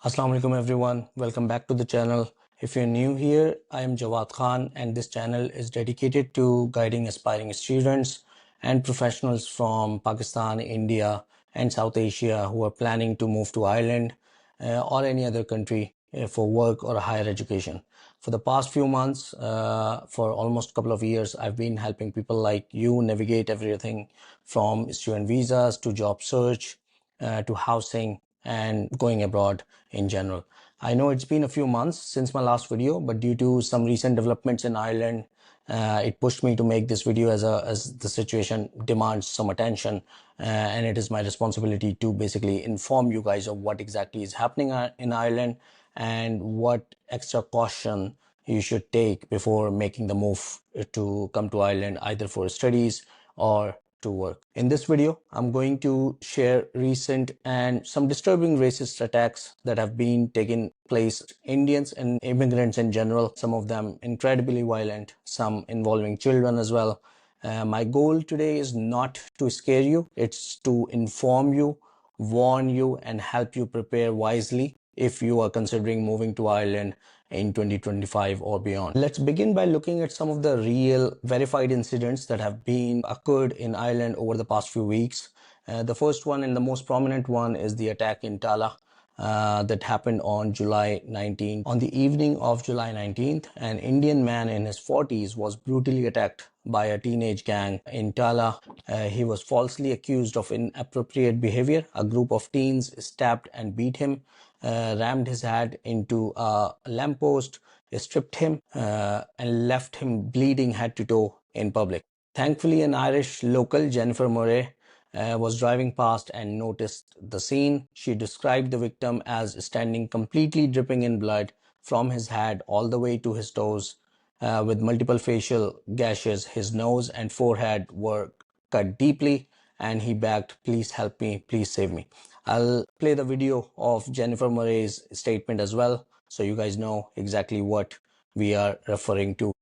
Assalamu alaikum everyone, welcome back to the channel. If you're new here, I am Jawad Khan and this channel is dedicated to guiding aspiring students and professionals from Pakistan, India and South Asia who are planning to move to Ireland or any other country for work or higher education. For the past few months, for almost a couple of years, I've been helping people like you navigate everything from student visas to job search to housing and going abroad in general. I know it's been a few months since my last video, but due to some recent developments in Ireland, it pushed me to make this video as the situation demands some attention, and it is my responsibility to basically inform you guys of what exactly is happening in Ireland and what extra caution you should take before making the move to come to Ireland, either for studies or to work. In this video, I'm going to share recent and some disturbing racist attacks that have been taking place. Indians and immigrants in general, some of them incredibly violent, some involving children as well. My goal today is not to scare you, it's to inform you, warn you, and help you prepare wisely if you are considering moving to Ireland in 2025 or beyond. Let's begin by looking at some of the real verified incidents that have been occurred in Ireland over the past few weeks. The first one and the most prominent one is the attack in Tallaght that happened on July 19th. On the evening of July 19th, an Indian man in his 40s was brutally attacked by a teenage gang in Tallaght. He was falsely accused of inappropriate behavior. A group of teens stabbed and beat him, rammed his head into a lamppost, stripped him, and left him bleeding head to toe in public. Thankfully, an Irish local, Jennifer Murray, was driving past and noticed the scene. She described the victim as standing completely dripping in blood from his head all the way to his toes, with multiple facial gashes. His nose and forehead were cut deeply, and he begged, "Please help me, please save me." I'll play the video of Jennifer Murray's statement as well, so you guys know exactly what we are referring to.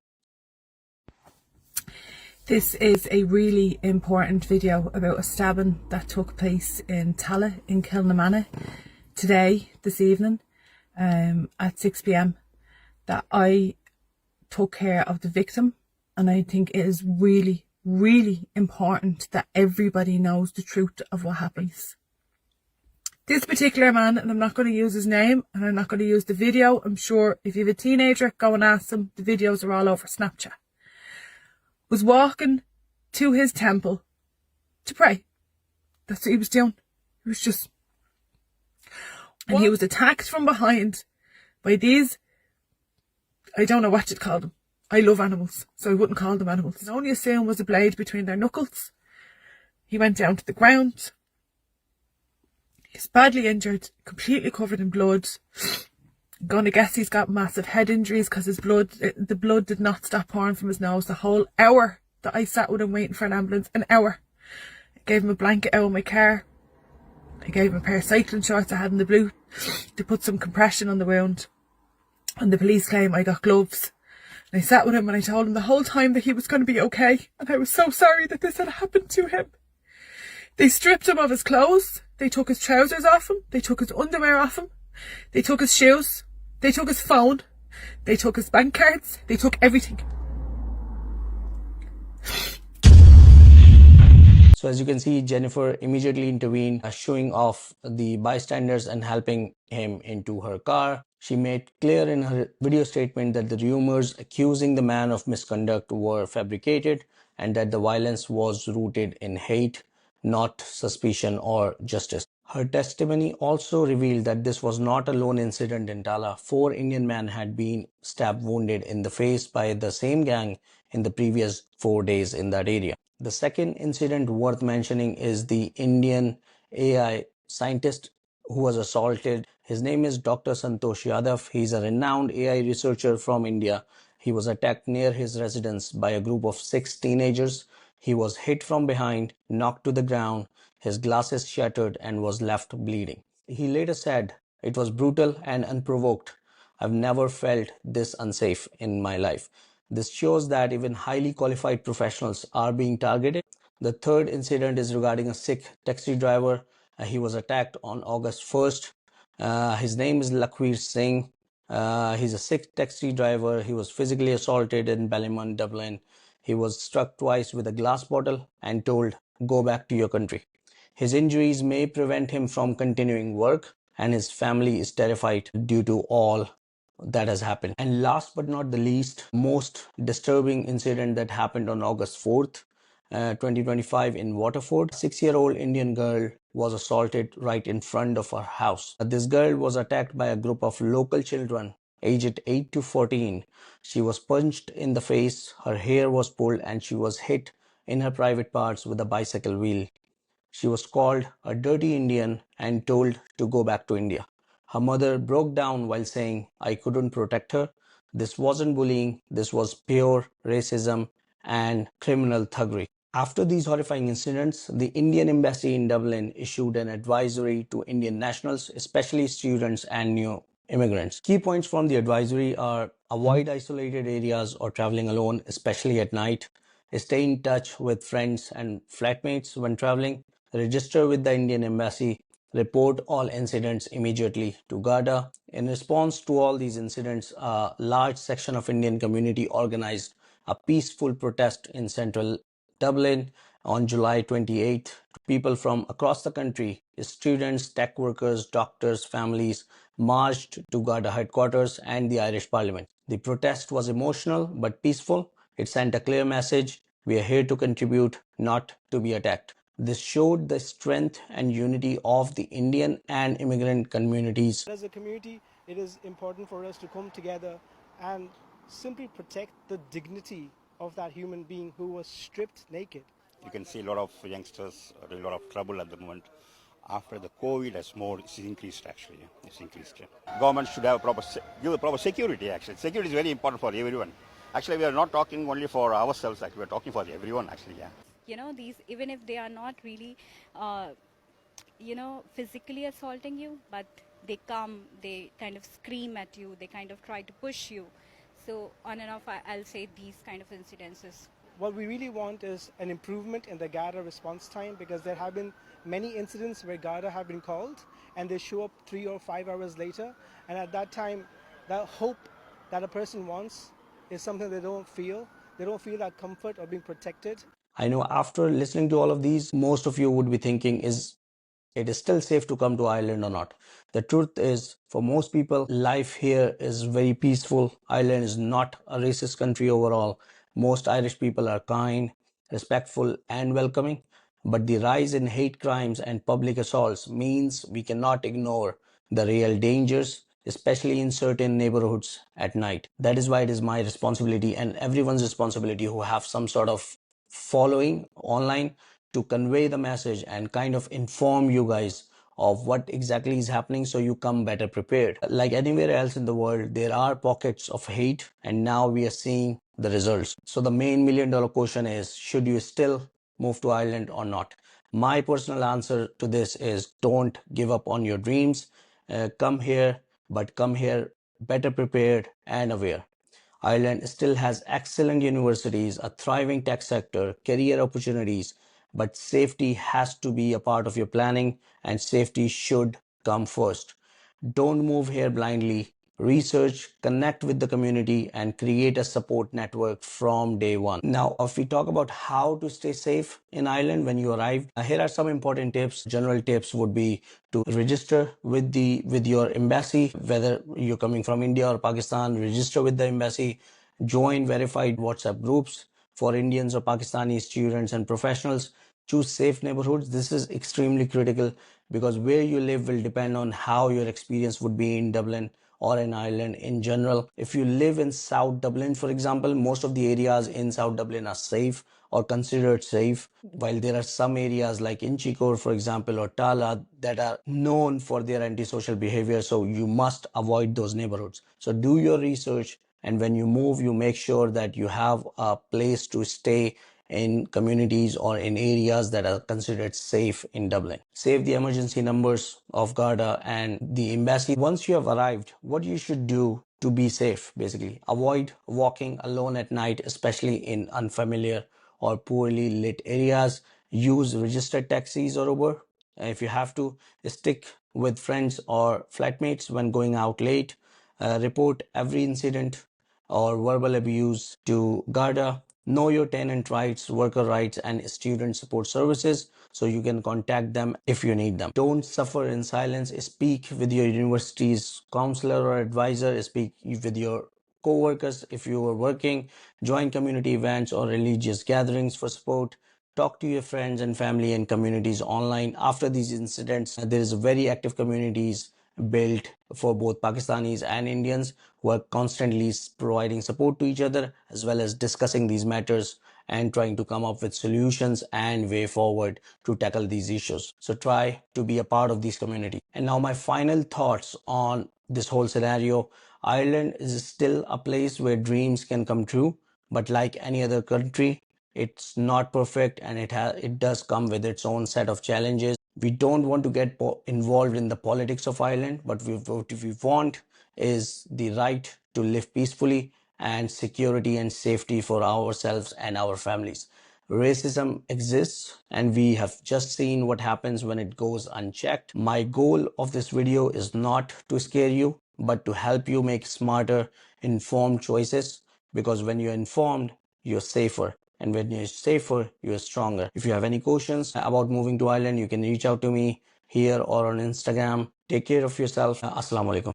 This is a really important video about a stabbing that took place in Tallaght in Kilnamanagh this evening at 6 p.m. that I took care of the victim, and I think it is really, really important that everybody knows the truth of what happens. This particular man, and I'm not going to use his name and I'm not going to use the video. I'm sure if you have a teenager, go and ask them. The videos are all over Snapchat. Was walking to his temple to pray. That's what he was doing. He was just... And he was attacked from behind by these... I don't know what you'd call them. I love animals, so I wouldn't call them animals. I can only assume was a blade between their knuckles. He went down to the ground. He's badly injured, completely covered in blood. I'm going to guess he's got massive head injuries because the blood did not stop pouring from his nose the whole hour that I sat with him waiting for an ambulance. An hour. I gave him a blanket out of my car. I gave him a pair of cycling shorts I had in the blue to put some compression on the wound. And the police claim I got gloves. And I sat with him and I told him the whole time that he was going to be okay. And I was so sorry that this had happened to him. They stripped him of his clothes. They took his trousers off him. They took his underwear off him. They took his shoes. They took his phone. They took his bank cards. They took everything. So as you can see, Jennifer immediately intervened, showing off the bystanders and helping him into her car. She made clear in her video statement that the rumors accusing the man of misconduct were fabricated and that the violence was rooted in hate, not suspicion or justice. Her testimony also revealed that this was not a lone incident in Tallaght. 4 Indian men had been stabbed wounded in the face by the same gang in the previous 4 days in that area. The second incident worth mentioning is the Indian AI scientist who was assaulted. His name is Dr. Santosh Yadav. He's a renowned AI researcher from India. He was attacked near his residence by a group of 6 teenagers. He was hit from behind, knocked to the ground, his glasses shattered and was left bleeding. He later said, "It was brutal and unprovoked. I've never felt this unsafe in my life." This shows that even highly qualified professionals are being targeted. The third incident is regarding a Sikh taxi driver. He was attacked on August 1st His name is Lakhvir Singh. He's a Sikh taxi driver. He was physically assaulted in Ballymun, Dublin. He was struck twice with a glass bottle and told, "Go back to your country." His injuries may prevent him from continuing work, and his family is terrified due to all that has happened. And last but not the least, most disturbing incident that happened on August 4th, 2025 in Waterford. A 6-year-old Indian girl was assaulted right in front of her house. This girl was attacked by a group of local children aged 8 to 14. She was punched in the face, her hair was pulled, and she was hit in her private parts with a bicycle wheel. She was called a dirty Indian and told to go back to India. Her mother broke down while saying, "I couldn't protect her. This wasn't bullying, this was pure racism and criminal thuggery." After these horrifying incidents, the Indian Embassy in Dublin issued an advisory to Indian nationals, especially students and new immigrants. Key points from the advisory are: avoid isolated areas or traveling alone, especially at night. Stay in touch with friends and flatmates when traveling. Register with the Indian Embassy. Report all incidents immediately to Garda. In response to all these incidents, a large section of Indian community organized a peaceful protest in central Dublin on July 28th. People from across the country, students, tech workers, doctors, families, marched to Garda headquarters and the Irish Parliament. The protest was emotional but peaceful. It sent a clear message: we are here to contribute, not to be attacked. This showed the strength and unity of the Indian and immigrant communities. As a community, it is important for us to come together and simply protect the dignity of that human being who was stripped naked. You can see a lot of youngsters are in a lot of trouble at the moment. After the COVID, it's increased actually. It's increased. Government should have give a proper security. Actually, security is very important for everyone. Actually, we are not talking only for ourselves. Actually, we are talking for everyone. Actually, yeah. These, even if they are not really physically assaulting you, but they come, they kind of scream at you, they kind of try to push you. So on and off, I'll say these kind of incidences. What we really want is an improvement in the Garda response time, because there have been many incidents where Garda have been called and they show up 3 or 5 hours later, and at that time that hope that a person wants is something they don't feel. They don't feel that comfort of being protected. I know after listening to all of these, most of you would be thinking, is it is still safe to come to Ireland or not? The truth is, for most people, life here is very peaceful. Ireland is not a racist country overall. Most Irish people are kind, respectful, and welcoming. But the rise in hate crimes and public assaults means we cannot ignore the real dangers, especially in certain neighborhoods at night. That is why it is my responsibility and everyone's responsibility who have some sort of following online to convey the message and kind of inform you guys of what exactly is happening so you come better prepared. Like anywhere else in the world, there are pockets of hate, and now we are seeing the results. So the main $1 million question is, should you still move to Ireland or not? My personal answer to this is, don't give up on your dreams. Come here, but come here better prepared and aware. Ireland still has excellent universities, a thriving tech sector, career opportunities, but safety has to be a part of your planning, and safety should come first. Don't move here blindly. Research, connect with the community, and create a support network from day one. Now, if we talk about how to stay safe in Ireland when you arrive, here are some important tips. General tips would be to register with your embassy, whether you're coming from India or Pakistan. Register with the embassy. Join verified WhatsApp groups for Indians or Pakistani students and professionals. Choose safe neighborhoods. This is extremely critical because where you live will depend on how your experience would be in Dublin or in Ireland in general. If you live in South Dublin, for example, most of the areas in South Dublin are safe or considered safe, while there are some areas like Inchicore, for example, or Tallaght that are known for their antisocial behavior. So you must avoid those neighborhoods. So do your research, and when you move, you make sure that you have a place to stay in communities or in areas that are considered safe in Dublin. Save the emergency numbers of Garda and the embassy. Once you have arrived, what you should do to be safe, basically, avoid walking alone at night, especially in unfamiliar or poorly lit areas. Use registered taxis or Uber. If you have to, stick with friends or flatmates when going out late. Report every incident or verbal abuse to Garda. Know your tenant rights, worker rights, and student support services so you can contact them if you need them. Don't suffer in silence. Speak with your university's counselor or advisor. Speak with your co-workers if you are working. Join community events or religious gatherings for support. Talk to your friends and family and communities online. After these incidents, there is very active communities built for both Pakistanis and Indians who are constantly providing support to each other as well as discussing these matters and trying to come up with solutions and way forward to tackle these issues. So try to be a part of these communities. And now my final thoughts on this whole scenario. Ireland is still a place where dreams can come true, but like any other country, it's not perfect and it does come with its own set of challenges. We don't want to get involved in the politics of Ireland, but what we want is the right to live peacefully and security and safety for ourselves and our families. Racism exists and we have just seen what happens when it goes unchecked. My goal of this video is not to scare you, but to help you make smarter, informed choices, because when you're informed, you're safer. And when you're safer, you're stronger. If you have any questions about moving to Ireland, you can reach out to me here or on Instagram. Take care of yourself. Assalamu alaikum.